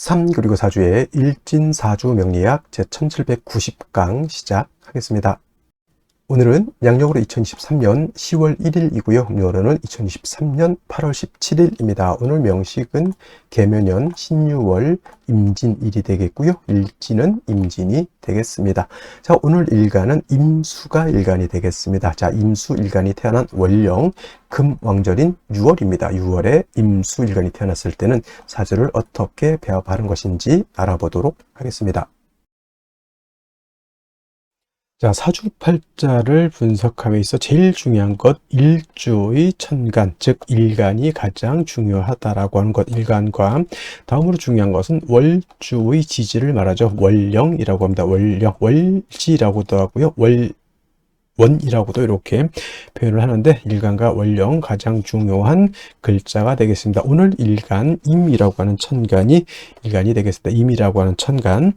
3 그리고 4주의 일진사주 명리학 제1790강 시작하겠습니다. 오늘은 양력으로 2023년 10월 1일이고요. 음력으로는 2023년 8월 17일입니다. 오늘 명식은 계묘년 신유월 임진일이 되겠고요. 일진은 임진이 되겠습니다. 자, 오늘 일간은 임수가 일간이 되겠습니다. 자, 임수 일간이 태어난 월령 금왕절인 6월입니다. 6월에 임수 일간이 태어났을 때는 사주를 어떻게 배합하는 것인지 알아보도록 하겠습니다. 자, 사주팔자를 분석함에 있어 제일 중요한 것 일주의 천간, 즉 일간이 가장 중요하다라고 하는 것. 일간과 다음으로 중요한 것은 월주의 지지를 말하죠. 월령이라고 합니다. 월령, 월지라고도 하고요. 원이라고도 이렇게 표현을 하는데, 일간과 월령 가장 중요한 글자가 되겠습니다. 오늘 일간 임이라고 하는 천간이 일간이 되겠습니다. 임이라고 하는 천간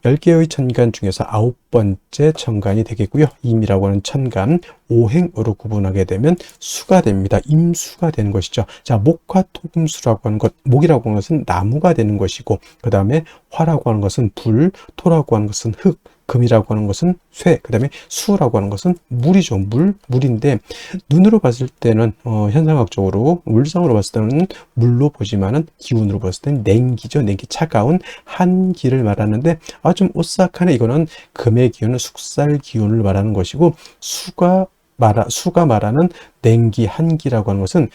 10개의 천간 중에서 9번째 천간이 되겠고요. 임이라고 하는 천간 5행으로 구분하게 되면 수가 됩니다. 임수가 되는 것이죠. 자, 목화 토금수라고 하는 것, 목이라고 하는 것은 나무가 되는 것이고, 그 다음에 화라고 하는 것은 불, 토라고 하는 것은 흙, 금이라고 하는 것은 쇠, 그 다음에 수라고 하는 것은 물이죠. 물인데, 눈으로 봤을 때는 현상학적으로 물상으로 봤을 때는 물로 보지만은 기운으로 봤을 때는 냉기죠. 냉기, 차가운 한기를 말하는데, 좀 오싹하네. 이거는 금의 기운은 숙살 기운을 말하는 것이고, 수가 말하는 냉기, 한기라고 하는 것은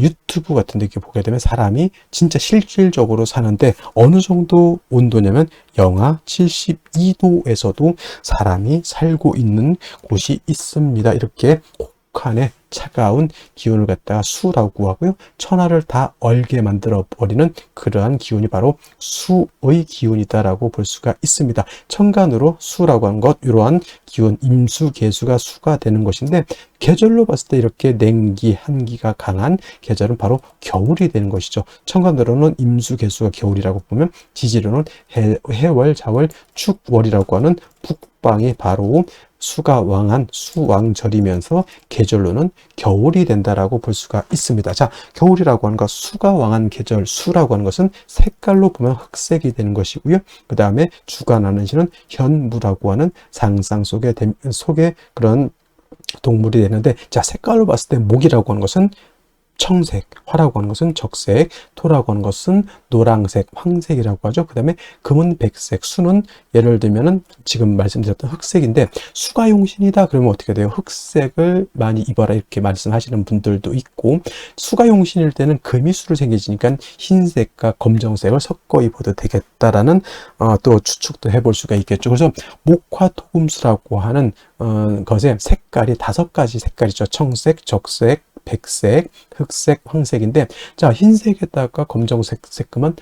유튜브 같은 데 이렇게 보게 되면 사람이 진짜 실질적으로 사는데 어느 정도 온도냐면 영하 72도에서도 사람이 살고 있는 곳이 있습니다. 이렇게 혹한의 차가운 기운을 갖다가 수라고 하고요. 천하를 다 얼게 만들어 버리는 그러한 기운이 바로 수의 기운이다라고 볼 수가 있습니다. 천간으로 수라고 하는 것, 이러한 기운, 임수, 계수가 수가 되는 것인데, 계절로 봤을 때 이렇게 냉기, 한기가 강한 계절은 바로 겨울이 되는 것이죠. 천간으로는 임수, 계수가 겨울이라고 보면, 지지로는 해월, 자월, 축월이라고 하는 북방이 바로 수가 왕한 수왕절이면서 계절로는 겨울이 된다라고 볼 수가 있습니다. 자, 겨울이라고 하는 것, 수가 왕한 계절, 수라고 하는 것은 색깔로 보면 흑색이 되는 것이고요. 그 다음에 주관하는 시는 현무라고 하는 상상 속에 그런 동물이 되는데, 자, 색깔로 봤을 때 목이라고 하는 것은 청색, 화라고 하는 것은 적색, 토라고 하는 것은 노랑색, 황색이라고 하죠. 그 다음에 금은 백색, 수는 예를 들면은 지금 말씀드렸던 흑색인데, 수가 용신이다 그러면 어떻게 돼요? 흑색을 많이 입어라 이렇게 말씀하시는 분들도 있고, 수가 용신일 때는 금이 수로 생겨지니까 흰색과 검정색을 섞어 입어도 되겠다라는 또 추측도 해볼 수가 있겠죠. 그래서 목화토금수라고 하는 것의 색깔이 5가지 색깔이죠. 청색, 적색, 백색, 흑색, 황색인데, 자, 흰색에다가 검정색 색금은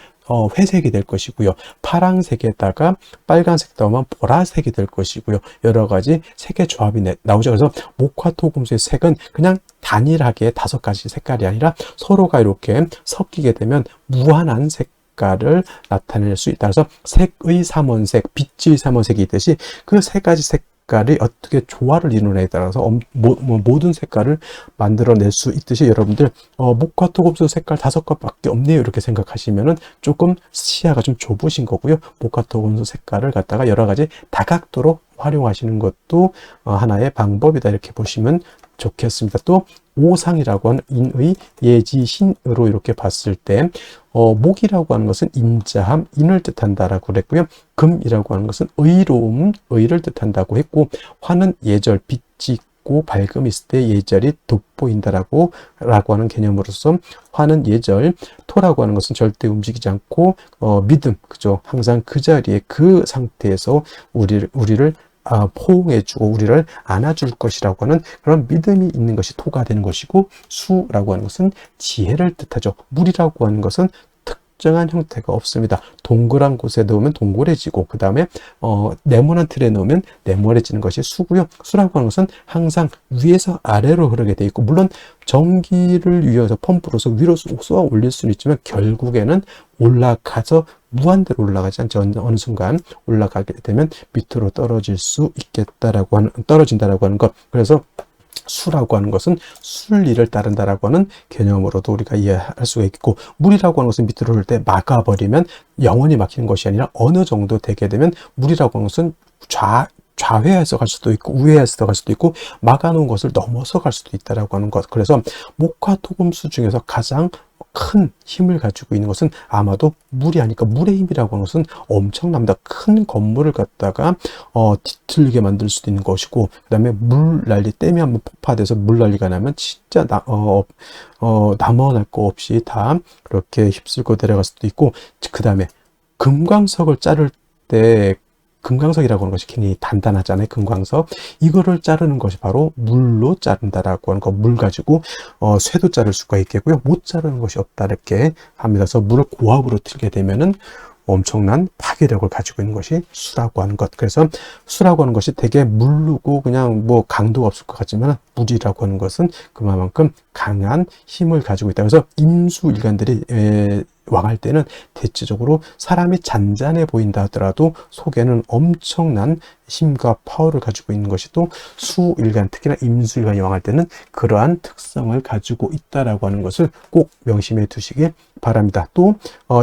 회색이 될 것이고요. 파랑색에다가 빨간색 넣으면 보라색이 될 것이고요. 여러 가지 색의 조합이 나오죠. 그래서 목화토금수의 색은 그냥 단일하게 5가지 색깔이 아니라 서로가 이렇게 섞이게 되면 무한한 색깔을 나타낼 수 있다. 그래서 색의 삼원색, 빛의 삼원색이 있듯이 그 3가지 색깔이 어떻게 조화를 이루느냐에 따라서 모든 색깔을 만들어낼 수 있듯이, 여러분들 목화토금수 색깔 5가지밖에 없네요 이렇게 생각하시면은 조금 시야가 좀 좁으신 거고요. 목화토금수 색깔을 갖다가 여러 가지 다각도로 활용하시는 것도 하나의 방법이다 이렇게 보시면 좋겠습니다. 또 오상이라고 하는 인의 예지신으로 이렇게 봤을 때 목이라고 하는 것은 인자함, 인을 뜻한다라고 그랬고요. 금이라고 하는 것은 의로움, 의를 뜻한다고 했고, 화는 예절, 빛이 있고 밝음이 있을 때 예절이 돋보인다라고 하는 개념으로서 화는 예절, 토라고 하는 것은 절대 움직이지 않고 믿음, 그죠? 항상 그 자리에 그 상태에서 우리를 포옹해주고 우리를 안아줄 것이라고 하는 그런 믿음이 있는 것이 토가 되는 것이고, 수라고 하는 것은 지혜를 뜻하죠. 물이라고 하는 것은 특정한 형태가 없습니다. 동그란 곳에 넣으면 동그래지고, 그 다음에 네모난 틀에 넣으면 네모래지는 것이 수고요. 수라고 하는 것은 항상 위에서 아래로 흐르게 돼 있고, 물론 전기를 위해서 펌프로서 위로 쏘아 올릴 수는 있지만 결국에는 올라가서 무한대로 올라가지 않죠. 어느 순간 올라가게 되면 밑으로 떨어진다라고 하는 것. 그래서 수라고 하는 것은 순리를 따른다라고 하는 개념으로도 우리가 이해할 수가 있고, 물이라고 하는 것은 밑으로 흐를 때 막아버리면 영원히 막히는 것이 아니라 어느 정도 되게 되면 물이라고 하는 것은 좌회해서 갈 수도 있고 우회해서 갈 수도 있고 막아놓은 것을 넘어서 갈 수도 있다라고 하는 것. 그래서 목화토금수 중에서 가장 큰 힘을 가지고 있는 것은 아마도 물이 아닐까. 물의 힘이라고 하는 것은 엄청납니다. 큰 건물을 갖다가 뒤틀리게 만들 수도 있는 것이고, 그 다음에 물난리, 댐이 한번 폭파돼서 물난리가 나면 진짜 남아날 거 없이 다 그렇게 휩쓸고 내려갈 수도 있고, 그 다음에 금광석을 자를 때, 금광석이라고 하는 것이 굉장히 단단하잖아요. 금광석. 이거를 자르는 것이 바로 물로 자른다라고 하는 거. 물 가지고 쇠도 자를 수가 있겠고요. 못 자르는 것이 없다 이렇게 합니다. 그래서 물을 고압으로 틀게 되면은 엄청난 파괴력을 가지고 있는 것이 수라고 하는 것. 그래서 수라고 하는 것이 되게 물르고 그냥 뭐 강도가 없을 것 같지만, 물이라고 하는 것은 그만큼 강한 힘을 가지고 있다. 그래서 임수일간들이 왕할 때는 대체적으로 사람이 잔잔해 보인다 하더라도 속에는 엄청난 힘과 파워를 가지고 있는 것이 또 수일간, 특히나 임수일간이 왕할 때는 그러한 특성을 가지고 있다라고 하는 것을 꼭 명심해 두시기 바랍니다. 또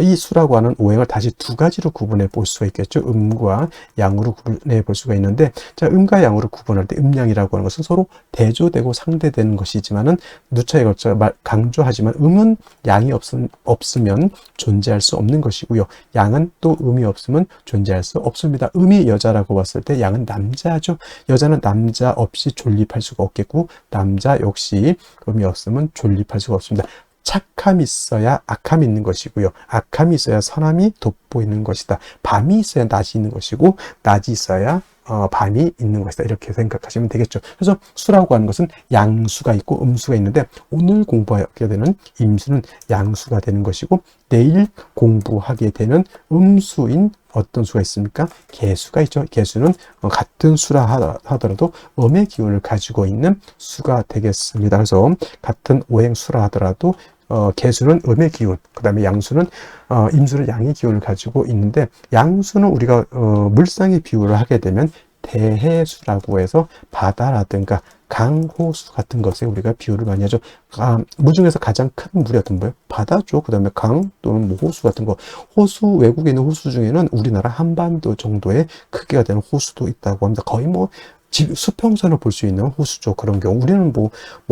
이 수라고 하는 오행을 다시 두 가지로 구분해 볼 수가 있겠죠. 음과 양으로 구분해 볼 수가 있는데, 자, 음과 양으로 구분할 때 음양이라고 하는 것은 서로 대조되고 상대되는 것이지만은 누차에 걸쳐 강조하지만, 음은 양이 없으면 존재할 수 없는 것이고요. 양은 또 음이 없으면 존재할 수 없습니다. 음이 여자라고 봤을 때 양은 남자죠. 여자는 남자 없이 존립할 수가 없겠고, 남자 역시 음이 없으면 존립할 수가 없습니다. 착함이 있어야 악함이 있는 것이고요. 악함이 있어야 선함이 돋보이는 것이다. 밤이 있어야 낮이 있는 것이고, 낮이 있어야 밤이 있는 것이다. 이렇게 생각하시면 되겠죠. 그래서 수라고 하는 것은 양수가 있고 음수가 있는데, 오늘 공부하게 되는 임수는 양수가 되는 것이고, 내일 공부하게 되는 음수인 어떤 수가 있습니까? 개수가 있죠. 개수는 같은 수라 하더라도 음의 기운을 가지고 있는 수가 되겠습니다. 그래서 같은 오행수라 하더라도 개수는 음의 기운, 그 다음에 양수는 임수는 양의 기운을 가지고 있는데, 양수는 우리가 물상의 비유를 하게 되면 대해수라고 해서 바다라든가 강호수 같은 것에 우리가 비유를 많이 하죠. 물 중에서 가장 큰 물이 어떤 거예요? 바다죠. 그 다음에 강 또는 뭐 호수 같은 거. 호수, 외국에 있는 호수 중에는 우리나라 한반도 정도의 크기가 되는 호수도 있다고 합니다. 거의 뭐 수평선을 볼 수 있는 호수죠. 그런 경우 우리는 뭐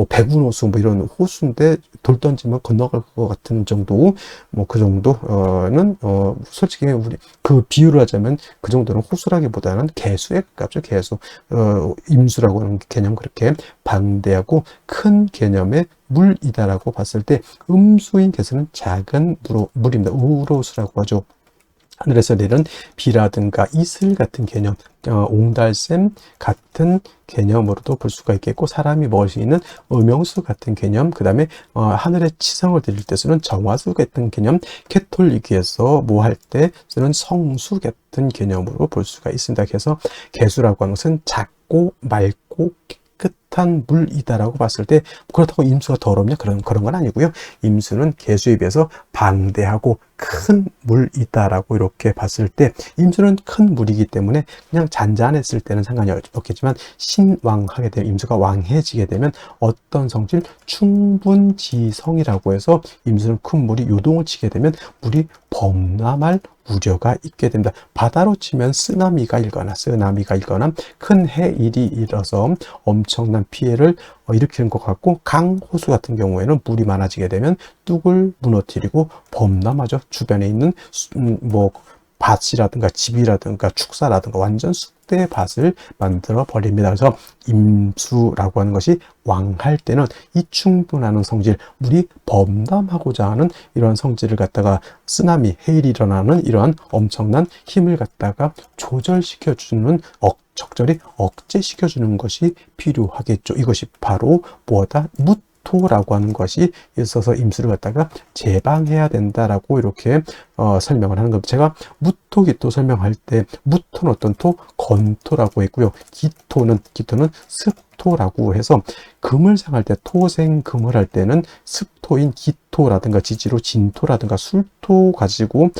백운호수 뭐 이런 호수인데 돌 던지면 건너갈 것 같은 정도, 뭐 그 정도는 솔직히 우리 그 비유를 하자면 그 정도는 호수라기보다는 개수에 가깝죠. 개수. 임수라고 하는 개념, 그렇게 방대하고 큰 개념의 물이다라고 봤을 때, 음수인 개수는 작은 물입니다. 우로수라고 하죠. 하늘에서 내리는 비라든가 이슬 같은 개념, 옹달샘 같은 개념으로도 볼 수가 있겠고, 사람이 먹을 수 있는 음용수 같은 개념, 그 다음에 하늘에 치성을 드릴 때 쓰는 정화수 같은 개념, 캐톨릭에서 뭐 할 때 쓰는 성수 같은 개념으로 볼 수가 있습니다. 그래서 개수라고 하는 것은 작고 맑고 깨끗한 물이다라고 봤을 때, 그렇다고 임수가 더럽냐? 그런 건 아니고요. 임수는 개수에 비해서 방대하고 큰 물이다라고 이렇게 봤을 때, 임수는 큰 물이기 때문에 그냥 잔잔했을 때는 상관이 없겠지만, 신왕하게 되면, 임수가 왕해지게 되면 어떤 성질? 충분지성이라고 해서 임수는 큰 물이 요동을 치게 되면 물이 범람할 우려가 있게 됩니다. 바다로 치면 쓰나미가 일거나 큰 해일이 일어서 엄청난 피해를 일으키는 것 같고, 강, 호수 같은 경우에는 물이 많아지게 되면 뚝을 무너뜨리고 범람하죠. 주변에 있는 뭐 밭이라든가 집이라든가 축사라든가 완전 쑥대 밭을 만들어 버립니다. 그래서 임수라고 하는 것이 왕할 때는 이 충분한 성질, 물이 범람하고자 하는 이러한 성질을 갖다가 쓰나미, 해일이 일어나는 이러한 엄청난 힘을 갖다가 조절시켜주는, 적절히 억제시켜주는 것이 필요하겠죠. 이것이 바로 뭐다? 무토라고 하는 것이 있어서 임수를 갖다가 제방해야 된다라고 이렇게 설명을 하는 겁니다. 제가 무토, 기토 설명할 때 무토는 어떤 토? 건토라고 했고요. 기토는 습토라고 해서, 금을 생할 때 토생금을 할 때는 습토인 기토라든가 지지로 진토라든가 술토 가지고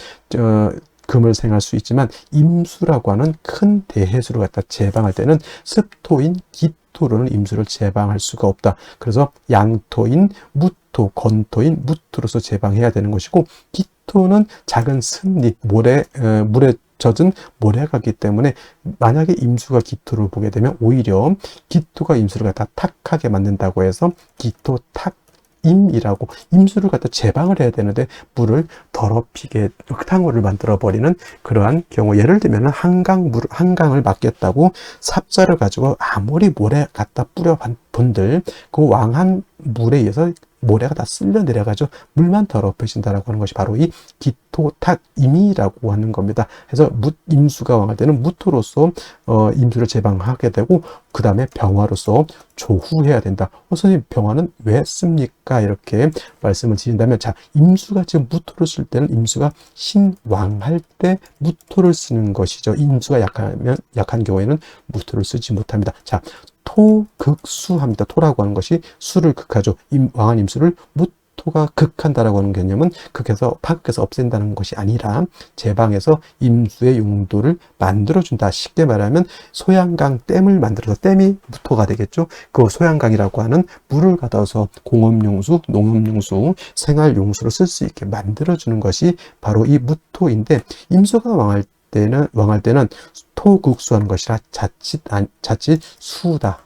금을 생할 수 있지만, 임수라고 하는 큰 대해수를 갖다 제방할 때는 습토인 기토 무토로는 임수를 제방할 수가 없다. 그래서 양토인 무토, 건토인 무토로서 제방해야 되는 것이고, 기토는 작은 스잎, 물에 젖은 모래가기 때문에 만약에 임수가 기토를 보게 되면 오히려 기토가 임수를 갖다 탁하게 만든다고 해서 기토 탁임이라고 임수를 갖다 제방을 해야 되는데 물을 더럽히게 흙탕물을 만들어 버리는 그러한 경우, 예를 들면 한강을 막겠다고 삽자를 가지고 아무리 모래 갖다 뿌려 본들 그 왕한 물에 의해서 모래가 다 쓸려 내려가죠. 물만 더럽혀진다라고 하는 것이 바로 이 기토탁임이라고 하는 겁니다. 그래서 임수가 왕할 때는 무토로서 임수를 제방하게 되고, 그 다음에 병화로서 조후해야 된다. 선생님, 병화는 왜 씁니까? 이렇게 말씀을 드린다면, 자, 임수가 지금 무토를 쓸 때는 임수가 신왕할 때 무토를 쓰는 것이죠. 임수가 약한 경우에는 무토를 쓰지 못합니다. 자, 토극수합니다. 토라고 하는 것이 수를 극하죠. 왕한 임수를 무토가 극한다라고 하는 개념은 극해서 파극해서 없앤다는 것이 아니라 제방해서 임수의 용도를 만들어준다. 쉽게 말하면 소양강 댐을 만들어서, 댐이 무토가 되겠죠. 그 소양강이라고 하는 물을 가둬서 공업용수, 농업용수, 생활용수로 쓸 수 있게 만들어주는 것이 바로 이 무토인데, 임수가 왕할 때는 토극수하는 것이라 자칫 수다.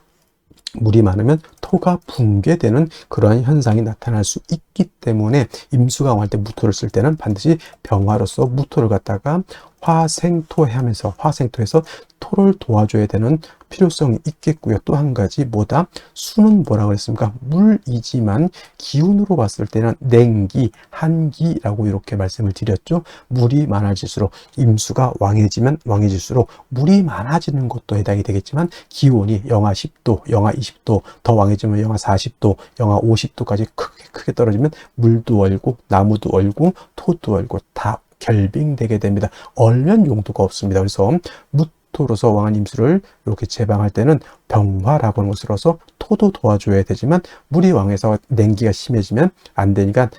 물이 많으면 토가 붕괴되는 그러한 현상이 나타날 수 있기 때문에 임수가 왕할 때 무토를 쓸 때는 반드시 병화로서 무토를 갖다가 화생토하면서 화생토에서 토를 도와줘야 되는 필요성이 있겠고요. 또 한 가지 뭐다? 수는 뭐라고 했습니까? 물이지만 기운으로 봤을 때는 냉기, 한기라고 이렇게 말씀을 드렸죠. 물이 많아질수록, 임수가 왕해지면 왕해질수록 물이 많아지는 것도 해당이 되겠지만, 기온이 영하 10도, 영하 20도, 더 왕해지면 영하 40도, 영하 50도까지 크게 떨어지면 물도 얼고 나무도 얼고 토도 얼고 다 결빙되게 됩니다. 얼면 용도가 없습니다. 그래서 무토로서 왕한 임수를 이렇게 제방할 때는 병화라고 하는 것으로서 토도 도와줘야 되지만, 물이 왕해서 냉기가 심해지면 안 되니까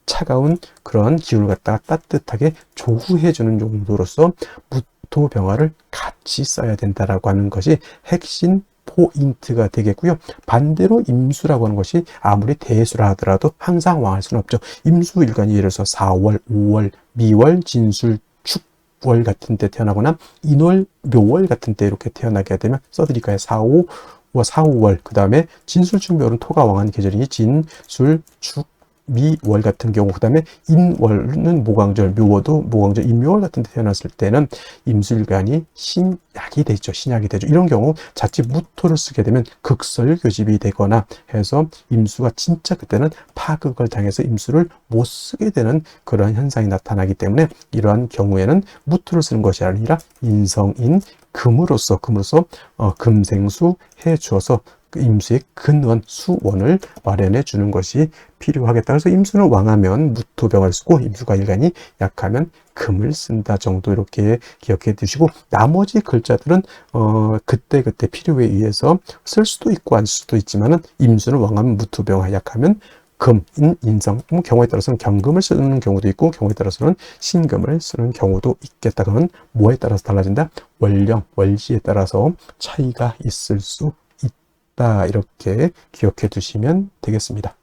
차가운 그런 기운을 갖다가 따뜻하게 조후해주는 용도로서 무토 병화를 같이 써야 된다라고 하는 것이 핵심 포인트가 되겠고요. 반대로 임수라고 하는 것이 아무리 대수라 하더라도 항상 왕할 수는 없죠. 임수일간이 예를 들어서 4월, 5월, 미월, 진술, 축월 같은 때 태어나거나 인월, 묘월 같은 때 이렇게 태어나게 되면 써드릴까요? 4, 5월, 그 다음에 진술, 축, 묘월은 토가 왕한 계절이니 진술, 축, 미월 같은 경우, 그 다음에 인월은 모광절, 묘월도 모광절, 인묘월 같은 데 태어났을 때는 임수일간이 신약이 되죠. 신약이 되죠. 이런 경우 자칫 무토를 쓰게 되면 극설교집이 되거나 해서 임수가 진짜 그때는 파극을 당해서 임수를 못 쓰게 되는 그런 현상이 나타나기 때문에, 이러한 경우에는 무토를 쓰는 것이 아니라 인성인 금으로서 금생수 해 주어서 임수의 근원, 수원을 마련해 주는 것이 필요하겠다. 그래서 임수는 왕하면 무토병을 쓰고, 임수가 일간이 약하면 금을 쓴다 정도 이렇게 기억해 두시고, 나머지 글자들은 그때 필요에 의해서 쓸 수도 있고 안 쓸 수도 있지만은, 임수는 왕하면 무토병, 약하면 금, 인성, 경우에 따라서는 경금을 쓰는 경우도 있고, 경우에 따라서는 신금을 쓰는 경우도 있겠다. 그건 뭐에 따라서 달라진다? 월령, 월지에 따라서 차이가 있을 수 있다. 이렇게 기억해 두시면 되겠습니다.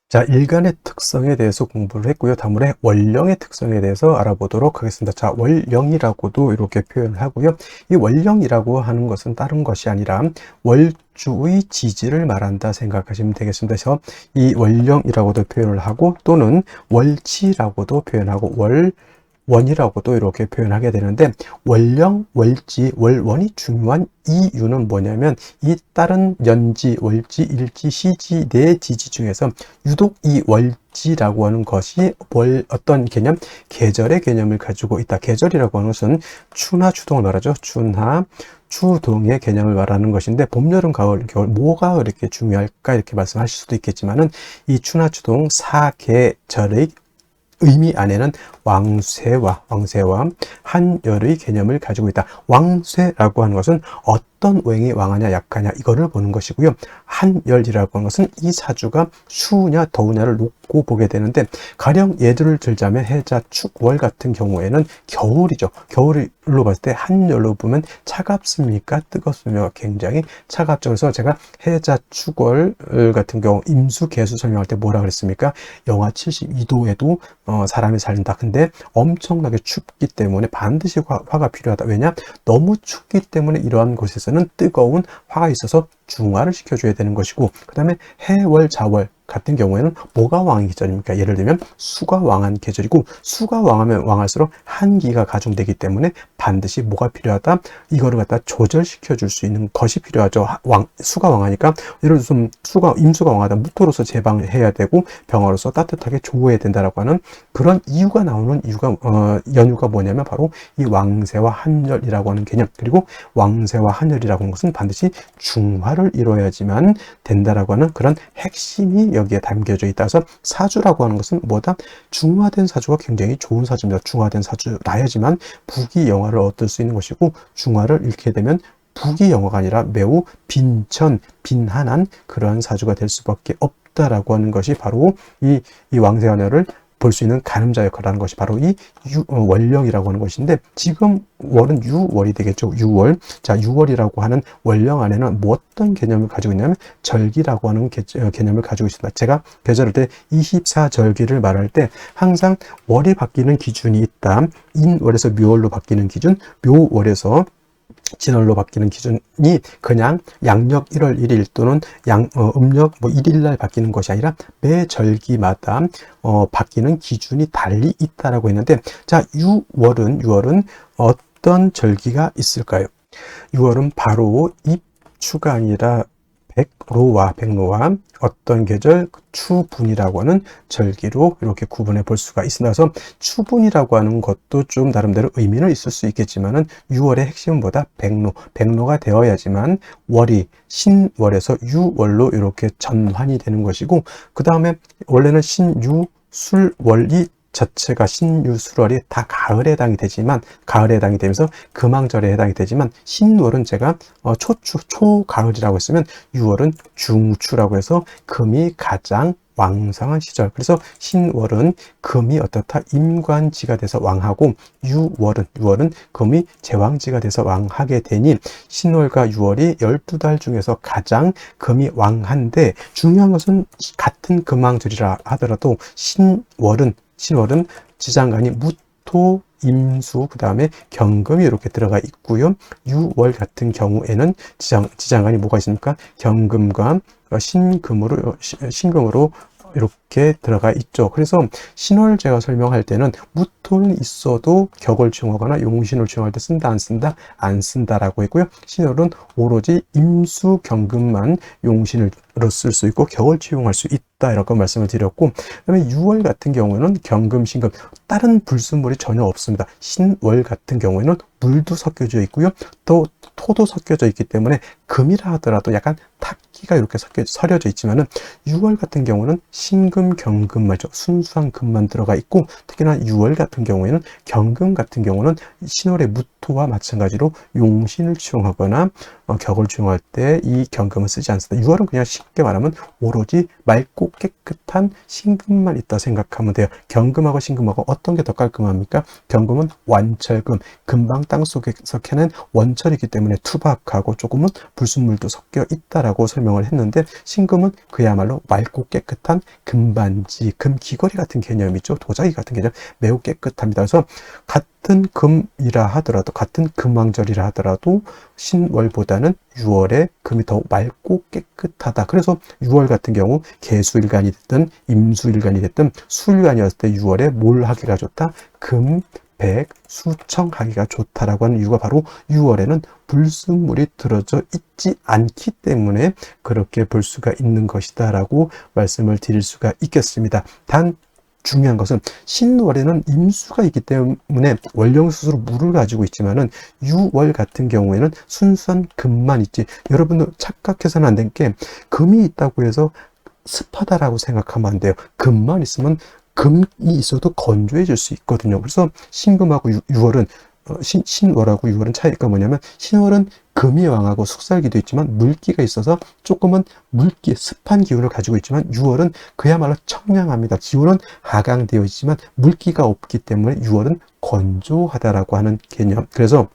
자, 일간의 특성에 대해서 공부를 했고요. 다음에 월령의 특성에 대해서 알아보도록 하겠습니다. 자, 월령이라고도 이렇게 표현을 하고요. 이 월령이라고 하는 것은 다른 것이 아니라 월주의 지지를 말한다 생각하시면 되겠습니다. 그래서 이 월령이라고도 표현을 하고, 또는 월지라고도 표현하고, 원이라고도 이렇게 표현하게 되는데, 월령, 월지, 월원이 중요한 이유는 뭐냐면, 이 다른 연지, 월지, 일지, 시지, 네 지지 중에서 유독 이 월지라고 하는 것이 어떤 개념? 계절의 개념을 가지고 있다. 계절이라고 하는 것은 추나 추동을 말하죠. 추나 추동의 개념을 말하는 것인데, 봄, 여름, 가을, 겨울 뭐가 그렇게 중요할까 이렇게 말씀하실 수도 있겠지만은, 이 추나 추동 4계절의 의미 안에는 왕세와 한열의 개념을 가지고 있다. 왕쇠라고 하는 것은 어떤 오행이 왕하냐 약하냐 이거를 보는 것이고요. 한열이라고 하는 것은 이 사주가 추우냐 더우냐를 놓고 보게 되는데, 가령 예를 들자면 해자 축월 같은 경우에는 겨울이죠. 겨울로 봤을 때 한열로 보면 차갑습니까 뜨겁습니까? 굉장히 차갑죠. 그래서 제가 해자 축월 같은 경우 임수 개수 설명할 때 뭐라 그랬습니까? 영하 72도에도 사람이 살린다. 근데 엄청나게 춥기 때문에 반드시 화가 필요하다. 왜냐? 너무 춥기 때문에 이러한 곳에서는 뜨거운 화가 있어서 중화를 시켜줘야 되는 것이고, 그 다음에 해월 자월 같은 경우에는 뭐가 왕인 계절입니까? 예를 들면 수가 왕한 계절이고, 수가 왕하면 왕할수록 한기가 가중되기 때문에 반드시 뭐가 필요하다? 이거를 갖다 조절시켜 줄 수 있는 것이 필요하죠. 수가 왕하니까 예를 들어서 임수가 왕하다 무토로서 제방해야 되고 병화로서 따뜻하게 조어해야 된다라고 하는 그런 이유가 나오는 연유가 뭐냐면 바로 이 왕세와 한열이라고 하는 개념. 그리고 왕세와 한열이라고 하는 것은 반드시 중화를 이루어야지만 된다라고 하는 그런 핵심이 여기에 담겨져 있다. 그래서 사주라고 하는 것은 뭐다? 중화된 사주가 굉장히 좋은 사주입니다. 중화된 사주라야지만 부귀영화를 얻을 수 있는 것이고, 중화를 잃게 되면 부귀영화가 아니라 매우 빈한한 그러한 사주가 될 수밖에 없다라고 하는 것이 바로 이 왕세한열을 볼 수 있는 가늠자 역할을 하는 것이 바로 이 월령이라고 하는 것인데, 지금 월은 유월이 되겠죠. 유월. 자, 유월이라고 하는 월령 안에는 뭐 어떤 개념을 가지고 있냐면 절기라고 하는 개념을 가지고 있습니다. 제가 계절할 때 24절기를 말할 때 항상 월이 바뀌는 기준이 있다. 인월에서 묘월로 바뀌는 기준, 묘월에서 진월로 바뀌는 기준이 그냥 양력 1월 1일 또는 음력 1일 날 바뀌는 것이 아니라 매 절기마다 바뀌는 기준이 달리 있다라고 했는데, 자, 유월은 어떤 절기가 있을까요? 6월은 바로 입추가 아니라 백로와 어떤 계절 추분이라고 하는 절기로 이렇게 구분해 볼 수가 있습니다. 그래서 추분이라고 하는 것도 좀 나름대로 의미는 있을 수 있겠지만은 6월의 핵심은 뭐다? 백로가 되어야지만 월이 신월에서 유월로 이렇게 전환이 되는 것이고, 그 다음에 원래는 신유 술월이 자체가 신유술월이 다 가을에 해당이 되지만, 가을에 해당이 되면서 금왕절에 해당이 되지만, 신월은 제가 초가을이라고 했으면 6월은 중추라고 해서 금이 가장 왕성한 시절. 그래서 신월은 금이 어떻다? 임관지가 돼서 왕하고, 유월은 금이 제왕지가 돼서 왕하게 되니 신월과 유월이 12달 중에서 가장 금이 왕한데, 중요한 것은 같은 금왕절이라 하더라도 신월은 지장간이 무토, 임수, 그 다음에 경금이 이렇게 들어가 있고요. 유월 같은 경우에는 지장간이 뭐가 있습니까? 경금과 신금으로 이렇게 들어가 있죠. 그래서 신월 제가 설명할 때는 무토는 있어도 격을 취용하거나 용신을 취용할 때 쓴다 안 쓴다? 안 쓴다라고 했고요. 신월은 오로지 임수 경금만 용신으로 쓸 수 있고 격을 취용할 수 있다 이렇게 말씀을 드렸고, 그다음에 6월 같은 경우는 경금, 신금 다른 불순물이 전혀 없습니다. 신월 같은 경우에는 물도 섞여져 있고요. 또 토도 섞여져 있기 때문에 금이라 하더라도 약간 탁기가 이렇게 서려져 있지만은 6월 같은 경우는 신금, 경금 말이죠. 순수한 금만 들어가 있고, 특히나 6월 같은 경우에는 경금 같은 경우는 신월의 무토와 마찬가지로 용신을 취용하거나 격을 취용할 때 이 경금을 쓰지 않습니다. 6월은 그냥 쉽게 말하면 오로지 맑고 깨끗한 신금만 있다 생각하면 돼요. 경금하고 신금하고 어떤 게 더 깔끔합니까? 경금은 완철금, 금방 땅속에서 캐낸 원철이기 때문에 투박하고 조금은 불순물도 섞여 있다라고 설명을 했는데, 신금은 그야말로 맑고 깨끗한 금반지, 금귀걸이 같은 개념이죠. 도자기 같은 개념, 매우 깨끗합니다. 그래서 같은 금이라 하더라도, 같은 금왕절이라 하더라도 신월보다는 6월에 금이 더 맑고 깨끗하다. 그래서 6월 같은 경우 개수일간이 됐든 임수일간이 됐든 수일간이었을 때 6월에 뭘 하기가 좋다? 금, 백, 수청하기가 좋다라고 하는 이유가 바로 6월에는 불순물이 들어져 있지 않기 때문에 그렇게 볼 수가 있는 것이다 라고 말씀을 드릴 수가 있겠습니다. 단 중요한 것은 신월에는 임수가 있기 때문에 월령수수로 물을 가지고 있지만은 6월 같은 경우에는 순수한 금만 있지, 여러분들 착각해서는 안 된 게 금이 있다고 해서 습하다라고 생각하면 안 돼요. 금만 있으면 금이 있어도 건조해질 수 있거든요. 그래서 신금하고 6월은 신월하고 유월은 차이가 뭐냐면, 신월은 금이 왕하고 숙살기도 있지만 물기가 있어서 조금은 물기, 습한 기운을 가지고 있지만, 유월은 그야말로 청량합니다. 기온은 하강되어 있지만 물기가 없기 때문에 유월은 건조하다라고 하는 개념. 그래서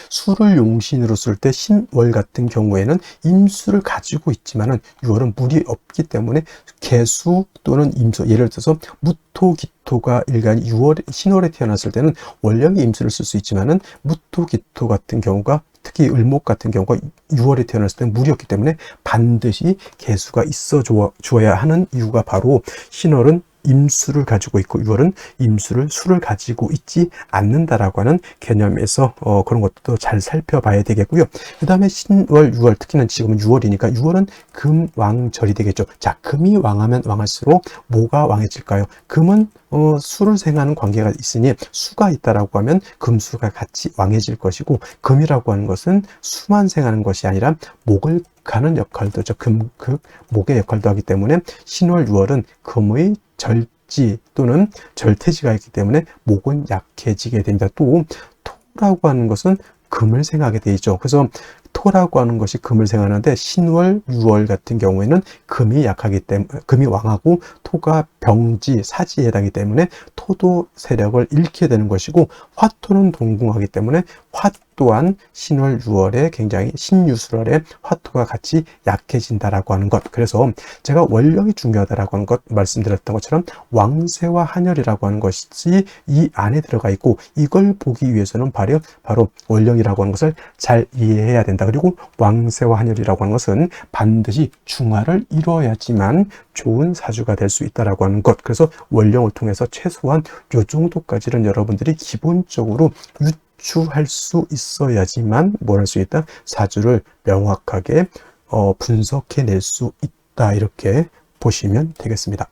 수를 용신으로 쓸 때 신월 같은 경우에는 임수를 가지고 있지만은 유월은 물이 없기 때문에 개수 또는 임수, 예를 들어서 무토, 기토가 일간이 신월에 태어났을 때는 월령의 임수를 쓸 수 있지만은 무토, 기토 같은 경우가, 특히 을목 같은 경우가 6월에 태어났을 때는 물이 없기 때문에 반드시 개수가 있어 주어야 하는 이유가 바로, 신월은 임수를 가지고 있고 유월은 수를 가지고 있지 않는다라고 하는 개념에서 그런 것도 잘 살펴봐야 되겠고요. 그 다음에 신월, 유월, 특히는 지금은 6월이니까 6월은 금왕절이 되겠죠. 자, 금이 왕하면 왕할수록 뭐가 왕해질까요? 금은 수를 생하는 관계가 있으니 수가 있다라고 하면 금수가 같이 왕해질 것이고, 금이라고 하는 것은 수만 생하는 것이 아니라 목을 가는 역할도, 목의 역할도 하기 때문에 신월, 유월은 금의 절지 또는 절퇴지가 있기 때문에 목은 약해지게 됩니다. 또 토라고 하는 것은 금을 생하게 되어 있죠. 그래서 토라고 하는 것이 금을 생하는데, 신월, 유월 같은 경우에는 금이 약하기 때문에, 금이 왕하고 토가 병지, 사지에 해당하기 때문에 토도 세력을 잃게 되는 것이고, 화토는 동궁하기 때문에 화 또한 신월, 유월에 굉장히, 신유술월에 화토가 같이 약해진다라고 하는 것. 그래서 제가 월령이 중요하다라고 하는 것 말씀드렸던 것처럼 왕세와 한열이라고 하는 것이 이 안에 들어가 있고, 이걸 보기 위해서는 바로 월령이라고 하는 것을 잘 이해해야 된다. 그리고 왕세와 한열이라고 하는 것은 반드시 중화를 이루어야지만 좋은 사주가 될 수 있다라고 하는 것. 그래서 월령을 통해서 최소한 요 정도까지는 여러분들이 기본적으로 유추할 수 있어야지만 뭘 할 수 있다? 사주를 명확하게 분석해낼 수 있다. 이렇게 보시면 되겠습니다.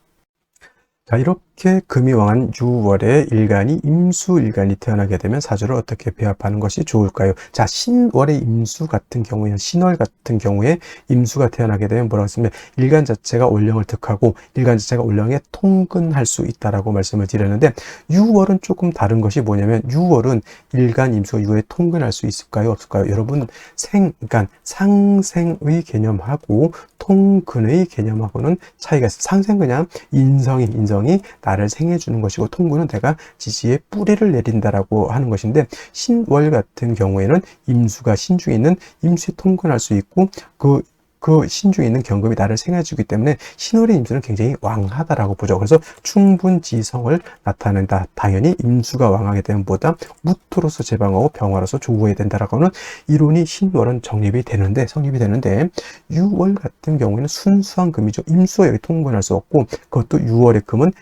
자, 이렇게 금이 왕한 6월에 일간이 임수일간이 태어나게 되면 사주를 어떻게 배합하는 것이 좋을까요? 자, 신월의 임수 같은 경우에는, 신월 같은 경우에 임수가 태어나게 되면 뭐라고 했습니까? 일간 자체가 월령을 득하고 일간 자체가 월령에 통근할 수 있다라고 말씀을 드렸는데, 6월은 조금 다른 것이 뭐냐면, 6월은 일간 임수가 6월에 통근할 수 있을까요? 없을까요? 여러분, 그러니까 상생의 개념하고 통근의 개념하고는 차이가 있어요. 상생, 그냥 인성이 나를 생해주는 것이고, 통근은 내가 지지에 뿌리를 내린다라고 하는 것인데, 신월 같은 경우에는 임수가 신중에 있는 임수에 통근할 수 있고, 그 신중에 있는 경금이 나를 생해주기 때문에 신월의 임수는 굉장히 왕하다라고 보죠. 그래서 충분지성을 나타낸다. 당연히 임수가 왕하게 되면 보다 무토로서 제방하고 병화로서 조우해야 된다라고 하는 이론이 신월은 성립이 되는데, 6월 같은 경우에는 순수한 금이죠. 임수가 여기 통근할 수 없고, 그것도 6월의 금은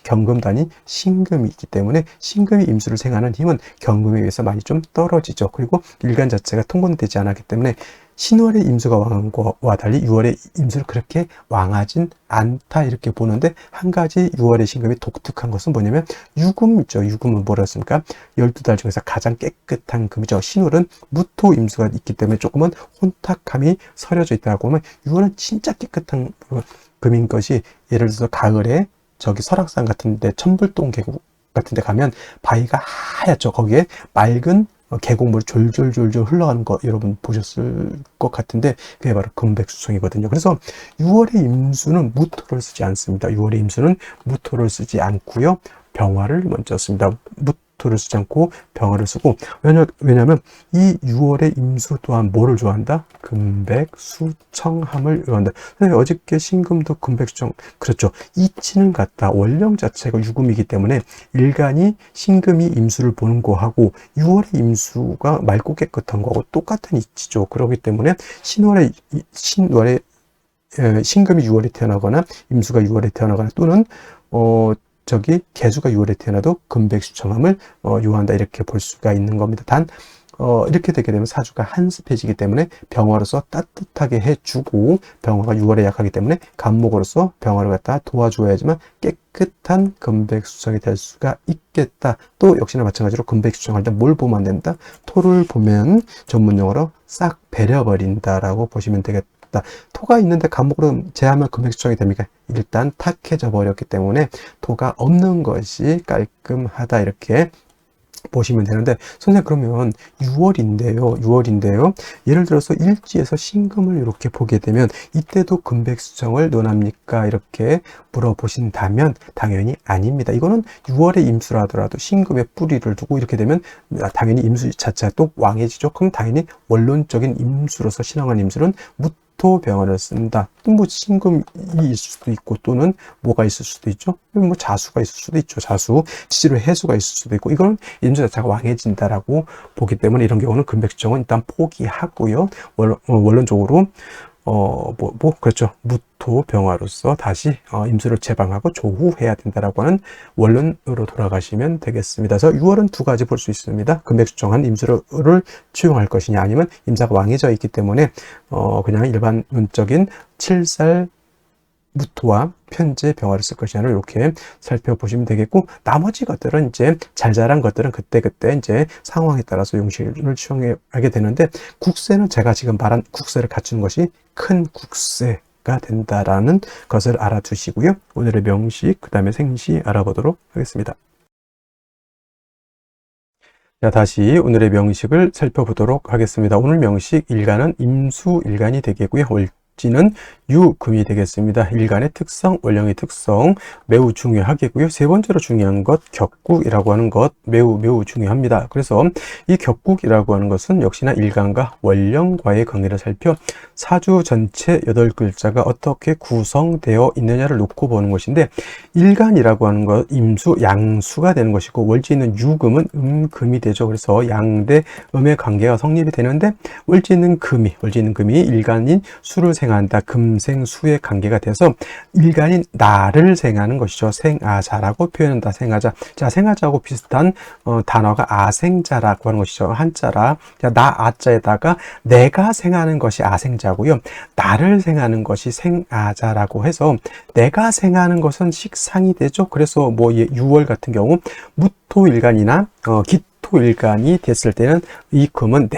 경금단이 신금이 있기 때문에 신금이 임수를 생하는 힘은 경금에 비해서 많이 좀 떨어지죠. 그리고 일간 자체가 통근되지 않았기 때문에 신월의 임수가 왕한 것과 달리 6월의 임수를 그렇게 왕하진 않다, 이렇게 보는데, 한 가지 6월의 신금이 독특한 것은 뭐냐면 유금 있죠. 유금은 뭐라 했습니까? 12달 중에서 가장 깨끗한 금이죠. 신월은 무토 임수가 있기 때문에 조금은 혼탁함이 서려져 있다고 하면, 6월은 진짜 깨끗한 금인 것이, 예를 들어서 가을에 저기 설악산 같은데, 천불동 계곡 같은데 가면 바위가 하얗죠. 거기에 맑은 계곡물이 졸졸졸졸 흘러가는 거 여러분 보셨을 것 같은데, 그게 바로 금백수성이거든요. 그래서 6월의 임수는 무토를 쓰지 않습니다. 6월의 임수는 무토를 쓰지 않고요, 병화를 먼저 씁니다. 무토를 쓰지 않고 병화를 쓰고, 왜냐면 이 6월의 임수 또한 뭐를 좋아한다? 금백수청함을 좋아한다. 어저께 신금도 금백수청, 그렇죠. 이치는 같다. 월령 자체가 유금이기 때문에 일간이 신금이 임수를 보는 거하고 6월의 임수가 맑고 깨끗한 거하고 똑같은 이치죠. 그렇기 때문에 신금이 6월에 태어나거나 임수가 6월에 태어나거나, 또는 개수가 6월에 태어나도 금백수청함을 요한다, 이렇게 볼 수가 있는 겁니다. 단 이렇게 되게 되면 사주가 한습해지기 때문에 병화로서 따뜻하게 해주고, 병화가 6월에 약하기 때문에 간목으로서 병화를 갖다 도와줘야지만 깨끗한 금백수청이 될 수가 있겠다. 또 역시나 마찬가지로 금백수청할 때 뭘 보면 안 된다? 토를 보면 전문용어로 싹 베려버린다라고 보시면 되겠다. 토가 있는데 간목으로 제하면 금백수청이 됩니까? 일단 탁해져 버렸기 때문에 토가 없는 것이 깔끔하다, 이렇게 보시면 되는데, 선생님 그러면 6월인데요. 예를 들어서 일지에서 신금을 이렇게 보게 되면 이때도 금백수청을 논합니까? 이렇게 물어보신다면 당연히 아닙니다. 이거는 6월의 임수라 하더라도 신금의 뿌리를 두고 이렇게 되면 당연히 임수 자체가 또 왕해지죠. 그럼 당연히 원론적인 임수로서 신앙한 임수는 무토병화를 쓴다. 또 뭐 신금이 있을 수도 있고 또는 뭐가 있을 수도 있죠. 뭐 자수가 있을 수도 있죠. 자수, 지지로 해수가 있을 수도 있고, 이거는 임수 자체가 왕해진다라고 보기 때문에 이런 경우는 금백수청은 일단 포기하고요. 원론적으로 그렇죠. 무토병화로서 다시 임수를 제방하고 조후해야 된다라고 하는 원론으로 돌아가시면 되겠습니다. 그래서 6월은 두 가지 볼 수 있습니다. 금백수청한 임수를 취용할 것이냐, 아니면 임사가 왕해져 있기 때문에 그냥 일반론적인 칠살 무토와 편제 병화를 쓸 것이냐를 이렇게 살펴보시면 되겠고, 나머지 것들은 이제 잘 자란 것들은 그때그때 이제 상황에 따라서 용식을 취용하게 되는데, 국세는 제가 지금 말한 국세를 갖추는 것이 큰 국세가 된다라는 것을 알아두시고요. 오늘의 명식, 그 다음에 생시 알아보도록 하겠습니다. 자, 다시 오늘의 명식을 살펴보도록 하겠습니다. 오늘 명식 일간은 임수일간이 되겠고요. 지는 유금이 되겠습니다. 일간의 특성, 원령의 특성 매우 중요하겠고요. 세 번째로 중요한 것, 격국이라고 하는 것 매우 중요합니다. 그래서 이 격국이라고 하는 것은 역시나 일간과 원령과의 관계를 살펴 사주 전체 8글자가 어떻게 구성되어 있느냐를 놓고 보는 것인데, 일간이라고 하는 것 임수, 양수가 되는 것이고, 월지는 유금은 음금이 되죠. 그래서 양대 음의 관계가 성립이 되는데, 월지는 금이 일간인 수를 생한다. 금생수의 관계가 돼서 일간인 나를 생하는 것이죠. 생아자라고 표현한다. 생아자. 자, 생아자하고 비슷한 단어가 아생자라고 하는 것이죠. 한자라. 자, 나 아자에다가 내가 생하는 것이 아생자고요. 나를 생하는 것이 생아자라고 해서 내가 생하는 것은 식상이 되죠. 그래서 뭐 6월 같은 경우 무토일간이나 기토일간이 됐을 때는 이 금은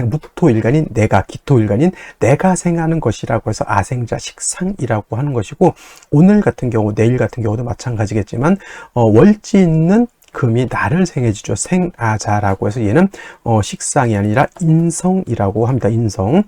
무토일간인 기토일간인 내가 생하는 것이라고 해서 아생자 식상이라고 하는 것이고, 오늘 같은 경우, 내일 같은 경우도 마찬가지겠지만 월지 있는 금이 나를 생해주죠. 생아자라고 해서 얘는 식상이 아니라 인성이라고 합니다. 인성은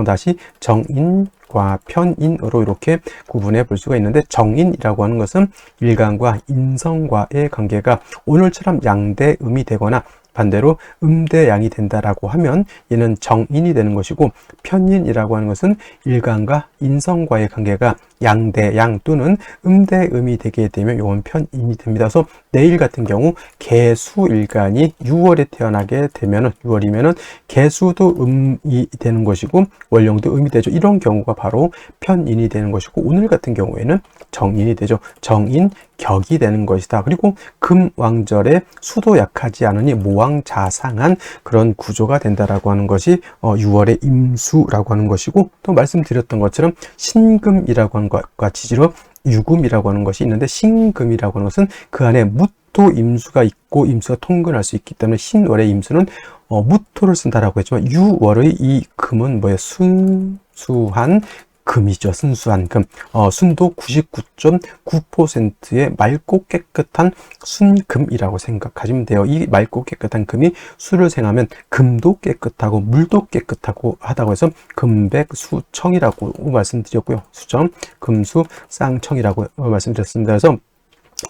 다시 정인과 편인으로 이렇게 구분해 볼 수가 있는데, 정인이라고 하는 것은 일간과 인성과의 관계가 오늘처럼 양대음이 되거나 반대로 음대양이 된다라고 하면 얘는 정인이 되는 것이고, 편인이라고 하는 것은 일간과 인성과의 관계가 양대양 또는 음대음이 되게 되면 이건 편인이 됩니다. 그래서 내일 같은 경우 개수일간이 6월에 태어나게 되면은, 6월이면은 개수도 음이 되는 것이고 월령도 음이 되죠. 이런 경우가 바로 편인이 되는 것이고, 오늘 같은 경우에는 정인이 되죠. 정인 격이 되는 것이다. 그리고 금왕절에 수도 약하지 않으니 모왕자상한 그런 구조가 된다라고 하는 것이 6월의 임수라고 하는 것이고, 또 말씀드렸던 것처럼 신금이라고 하는 것과 지지로 유금이라고 하는 것이 있는데, 신금이라고 하는 것은 그 안에 무토 임수가 있고 임수가 통근할 수 있기 때문에 신월의 임수는 무토를 쓴다라고 했지만, 6월의 이 금은 뭐예요? 순수한 금이죠. 순수한 금. 순도 99.9%의 맑고 깨끗한 순금이라고 생각하시면 돼요. 이 맑고 깨끗한 금이 수를 생하면 금도 깨끗하고 물도 깨끗하고 하다고 해서 금백수청이라고 말씀드렸고요. 수청, 금수, 쌍청이라고 말씀드렸습니다. 그래서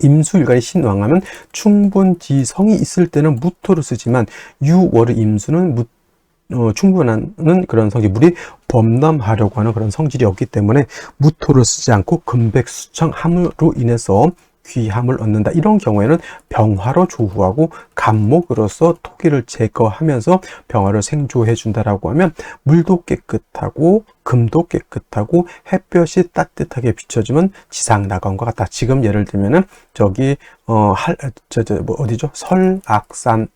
임수일간이 신왕하면 충분지성이 있을 때는 무토를 쓰지만, 6월의 임수는 충분한 그런 성질, 물이 범람하려고 하는 그런 성질이 없기 때문에 무토를 쓰지 않고 금백수청함으로 인해서 귀함을 얻는다. 이런 경우에는 병화로 조후하고 간목으로서 토기를 제거하면서 병화를 생조해 준다라고 하면, 물도 깨끗하고 금도 깨끗하고 햇볕이 따뜻하게 비춰주면 지상낙원과 같다. 지금 예를 들면은 저기 어디죠? 설악산의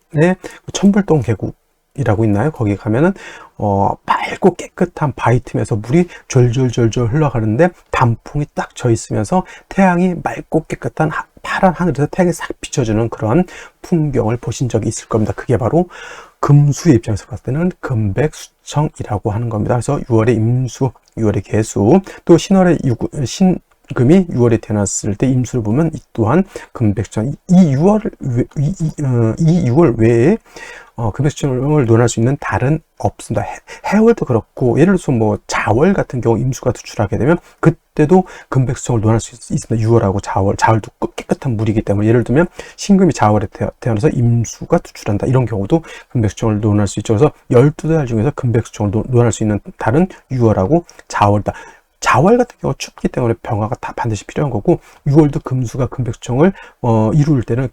천불동 계곡 이라고 있나요? 거기 가면은 맑고 깨끗한 바위 틈에서 물이 졸졸졸졸 흘러가는데 단풍이 딱 져 있으면서 태양이 맑고 깨끗한 파란 하늘에서 태양이 싹 비춰주는 그런 풍경을 보신 적이 있을 겁니다. 그게 바로 금수의 입장에서 봤을 때는 금백수청이라고 하는 겁니다. 그래서 6월의 임수, 6월의 개수, 또 신월의 금이 6월에 태어났을 때 임수를 보면 이 또한 금백수장. 이 6월 외에 금백수장을 논할 수 있는 달은 없습니다. 해월도 그렇고, 예를 들어서 뭐 자월 같은 경우 임수가 투출하게 되면 그때도 금백수장을 논할 수 있습니다. 6월하고 자월도 깨끗한 물이기 때문에, 예를 들면 신금이 자월에 태어나서 임수가 투출한다, 이런 경우도 금백수장을 논할 수 있죠. 그래서 12달 중에서 금백수장을 논할 수 있는 달은 6월하고 자월이다. 자월 같은 경우 춥기 때문에 병화가 다 반드시 필요한 거고, 6월도 금수가 금백수청을 이룰 때는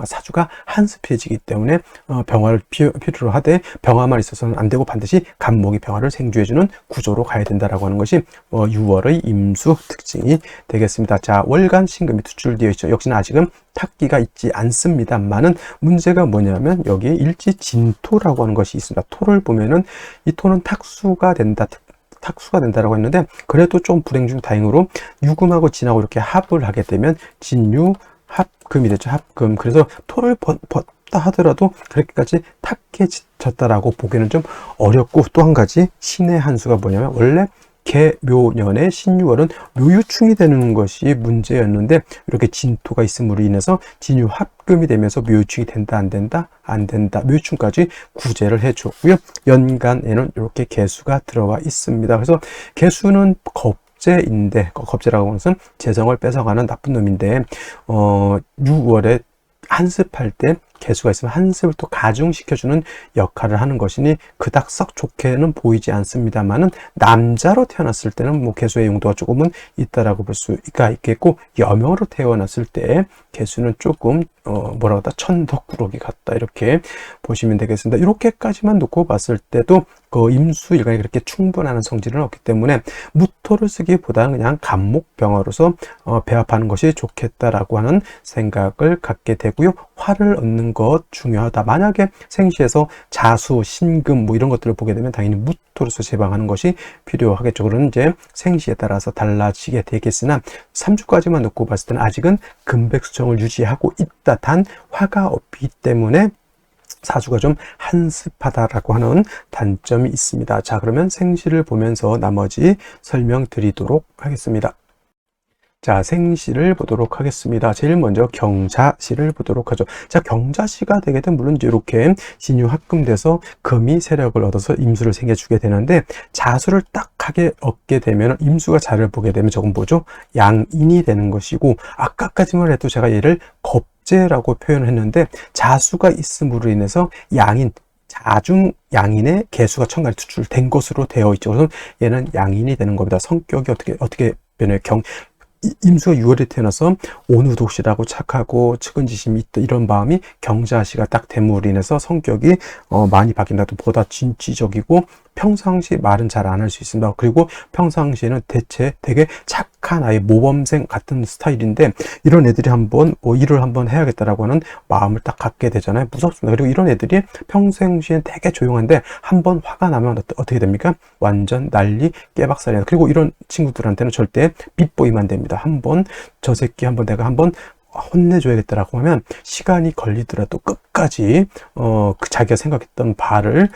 사주가 한습해지기 때문에 병화를 필요로 하되, 병화만 있어서는 안 되고 반드시 간목이 병화를 생주해주는 구조로 가야 된다라고 하는 것이 6월의 임수 특징이 되겠습니다. 자, 월간 신금이 투출되어 있죠. 역시나 아직은 탁기가 있지 않습니다만은, 문제가 뭐냐면 여기에 일지 진토라고 하는 것이 있습니다. 토를 보면은 이 토는 탁수가 된다라고 했는데, 그래도 좀 불행 중 다행으로 유금하고 진하고 이렇게 합을 하게 되면 진유 합금이 되죠. 합금. 그래서 토를 벗다 하더라도 그렇게까지 탁해졌다라고 보기는 좀 어렵고, 또 한 가지 신의 한 수가 뭐냐면, 원래 개묘년의 신유월은 묘유충이 되는 것이 문제였는데, 이렇게 진토가 있음으로 인해서 진유 합금이 되면서 묘유충이 된다, 안 된다, 안 된다, 묘유충까지 구제를 해줬고요. 연간에는 이렇게 개수가 들어와 있습니다. 그래서 개수는 겁재라고 하는 것은 재성을 뺏어가는 나쁜 놈인데, 6월에 한습할 때 개수가 있으면 한습을 또 가중시켜주는 역할을 하는 것이니 그닥 썩 좋게는 보이지 않습니다만은, 남자로 태어났을 때는 뭐 개수의 용도가 조금은 있다라고 볼 수가 있겠고, 여명으로 태어났을 때 개수는 조금 천덕꾸러기 같다, 이렇게 보시면 되겠습니다. 이렇게까지만 놓고 봤을 때도 그 임수일간이 그렇게 충분한 성질은 없기 때문에 무토를 쓰기보다는 그냥 간목병화로서 배합하는 것이 좋겠다라고 하는 생각을 갖게 되고요. 화를 얻는 것 중요하다. 만약에 생시에서 자수, 신금 뭐 이런 것들을 보게 되면 당연히 무토로서 제방하는 것이 필요하겠죠. 그런 이제 생시에 따라서 달라지게 되겠으나, 3주까지만 놓고 봤을 때는 아직은 금백수청을 유지하고 있다. 단 화가 없기 때문에 사주가 좀 한습하다라고 하는 단점이 있습니다. 자, 그러면 생시를 보면서 나머지 설명드리도록 하겠습니다. 자, 생시를 보도록 하겠습니다. 제일 먼저 경자시를 보도록 하죠. 자, 경자시가 되게 되면 물론 이렇게 신유 합금돼서 금이 세력을 얻어서 임수를 생겨주게 되는데, 자수를 딱하게 얻게 되면 임수가 자를 보게 되면 저건 뭐죠? 양인이 되는 것이고, 아까까지만 해도 제가 얘를 겁재라고 표현을 했는데, 자수가 있음으로 인해서 자중 양인의 개수가 천간에 투출된 것으로 되어 있죠. 그래서 얘는 양인이 되는 겁니다. 성격이 어떻게 변해요? 임수가 6월에 태어나서 온우독실하고 착하고 측은지심이 있다, 이런 마음이 경자시가 딱 됨으로 인해서 성격이 많이 바뀐다. 또 보다 진취적이고 평상시 말은 잘 안 할 수 있습니다. 그리고 평상시에는 되게 착한 아이, 모범생 같은 스타일인데, 이런 애들이 일을 한번 해야겠다라고 하는 마음을 딱 갖게 되잖아요. 무섭습니다. 그리고 이런 애들이 평상시엔 되게 조용한데 한번 화가 나면 어떻게 됩니까? 완전 난리 깨박살이야. 그리고 이런 친구들한테는 절대 빗보이면 안 됩니다. 저 새끼 내가 혼내줘야겠다라고 하면 시간이 걸리더라도 끝까지 자기가 생각했던 바를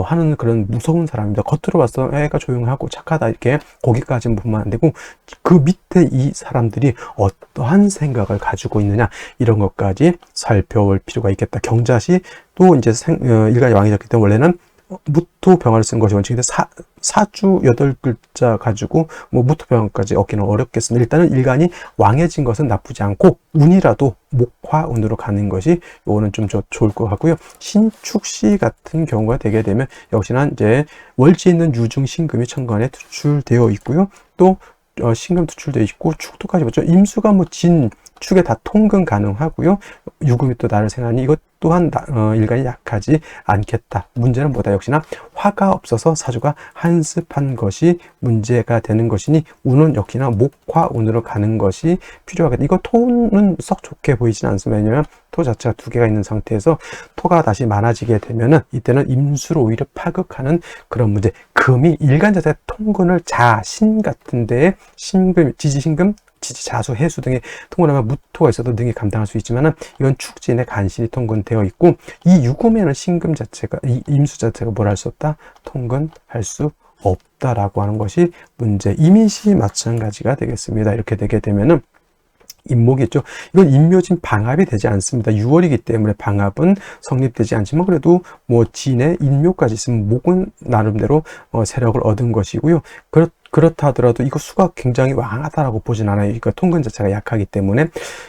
하는 그런 무서운 사람입니다. 겉으로 봐서 애가 조용하고 착하다 이렇게 거기까지는 보면 안 되고, 그 밑에 이 사람들이 어떠한 생각을 가지고 있느냐, 이런 것까지 살펴볼 필요가 있겠다. 경자시 또 이제 일간이 왕이졌기 때문에 원래는 무토 병화를 쓴 것이 원칙인데, 사주 8글자 가지고 뭐 무토 병화까지 얻기는 어렵겠습니다. 일단은 일간이 왕해진 것은 나쁘지 않고, 운이라도 목화운으로 가는 것이 요거는 좀 좋을 것 같고요. 신축시 같은 경우가 되게 되면 역시나 이제 월지 있는 유중 신금이 천간에 투출되어 있고요. 또 신금 투출되어 있고 축토까지 봤죠. 임수가 뭐 진, 축에 다 통근 가능하고요. 유금이 또 나를 생하니 이것 또한 일간이 약하지 않겠다. 문제는 뭐다? 역시나 화가 없어서 사주가 한습한 것이 문제가 되는 것이니, 운은 역시나 목화운으로 가는 것이 필요하겠다. 이거 토는 썩 좋게 보이진 않습니다. 왜냐하면 토 자체가 2개가 있는 상태에서 토가 다시 많아지게 되면은 이때는 임수로 오히려 파극하는 그런 문제. 금이 일간 자체 통근을 신 같은 데에 신금, 지지신금, 지지자수, 해수 등의 통근하면 무토가 있어도 능히 감당할 수 있지만은, 이건 축진의 간신히 통근되어 있고, 이 유금에는 신금 자체가, 이 임수 자체가 뭘 할 수 없다? 통근할 수 없다라고 하는 것이 문제. 이민시 마찬가지가 되겠습니다. 이렇게 되게 되면은 임목이죠. 이건 임묘진 방합이 되지 않습니다. 6월이기 때문에 방합은 성립되지 않지만 그래도 뭐 진에 임묘까지 있으면 목은 나름대로 세력을 얻은 것이고요. 그렇다 하더라도 이거 수가 굉장히 왕하다라고 보진 않아요. 그러니까 통근 자체가 약하기 때문에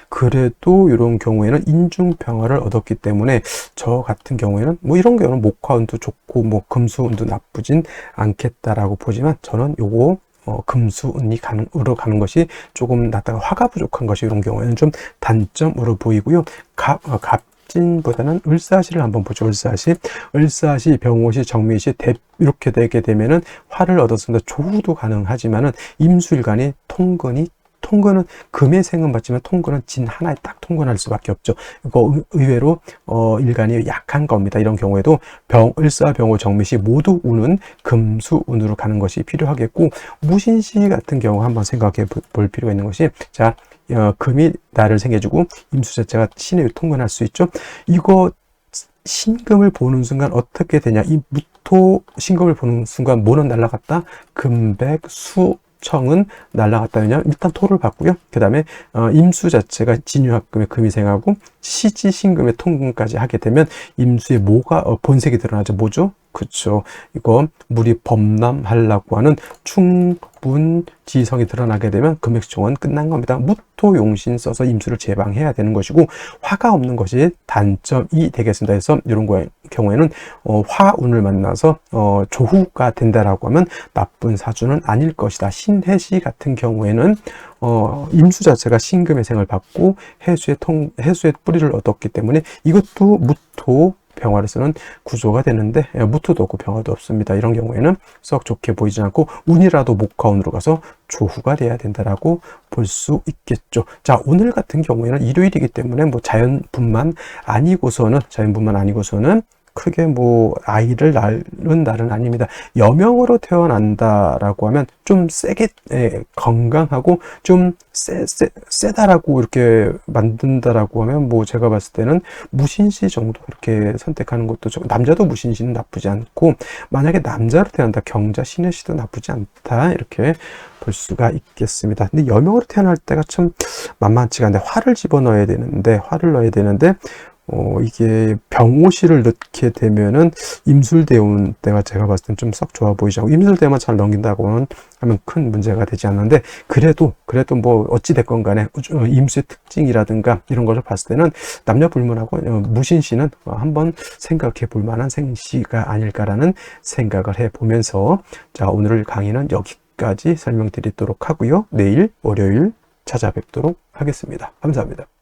그래도 이런 경우에는 인중평화를 얻었기 때문에 저 같은 경우에는 뭐 이런 경우는 목화운도 좋고 뭐 금수운도 나쁘진 않겠다라고 보지만 저는 요거 금수운이 으로 가는 것이 조금 낫다가 화가 부족한 것이 이런 경우에는 좀 단점으로 보이고요. 갑진보다는 을사시를 한번 보죠. 을사시, 병오시, 정미시 이렇게 되게 되면은 화를 얻었습니다. 조후도 가능하지만은 임수일간이 통근은 금의 생은 받지만 통근은 진 하나에 딱 통근할 수밖에 없죠. 이거 의외로 일간이 약한 겁니다. 이런 경우에도 을사, 병호, 정미시 모두 운은 금수운으로 가는 것이 필요하겠고 무신시 같은 경우 한번 생각해 볼 필요가 있는 것이 자 금이 나를 생겨주고 임수 자체가 신의 통근할 수 있죠. 이거 신금을 보는 순간 어떻게 되냐? 이 무토 신금을 보는 순간 뭐는 날아갔다? 금백, 수 청은 날라갔다면요. 일단 토를 받고요. 그 다음에 임수 자체가 진유합금의 금이 생하고 시지 신금의 통금까지 하게 되면 임수의 모가 본색이 드러나죠. 뭐죠? 그쵸. 이거 물이 범람하려고 하는 충분지성이 드러나게 되면 금액총은 끝난 겁니다. 무토용신 써서 임수를 제방해야 되는 것이고 화가 없는 것이 단점이 되겠습니다. 그래서 이런 경우에는 화운을 만나서 조후가 된다라고 하면 나쁜 사주는 아닐 것이다. 신해시 같은 경우에는 임수 자체가 신금의 생을 받고 해수의 뿌리를 얻었기 때문에 이것도 무토 병화를 쓰는 구조가 되는데 무토도 없고 병화도 없습니다. 이런 경우에는 썩 좋게 보이지 않고 운이라도 목화운으로 가서 조후가 돼야 된다라고 볼 수 있겠죠. 자, 오늘 같은 경우에는 일요일이기 때문에 뭐 자연분만 아니고서는 크게 뭐 아이를 낳는 날은 아닙니다. 여명으로 태어난다라고 하면 좀 세게 건강하고 좀 세다라고 이렇게 만든다라고 하면 뭐 제가 봤을 때는 무신시 정도 이렇게 선택하는 것도 남자도 무신시는 나쁘지 않고 만약에 남자로 태어난다 경자 신해시도 나쁘지 않다 이렇게 볼 수가 있겠습니다. 근데 여명으로 태어날 때가 참 만만치가 않은데 화를 넣어야 되는데 이게 병오시를 넣게 되면은 임술대운 때가 제가 봤을 땐 좀 썩 좋아 보이지 않고 임술대만 잘 넘긴다고 하면 큰 문제가 되지 않는데 그래도 뭐 어찌됐건 간에 임수의 특징이라든가 이런 것을 봤을 때는 남녀 불문하고 무신시는 한번 생각해 볼 만한 생시가 아닐까라는 생각을 해 보면서 자, 오늘 강의는 여기까지 설명드리도록 하고요. 내일 월요일 찾아뵙도록 하겠습니다. 감사합니다.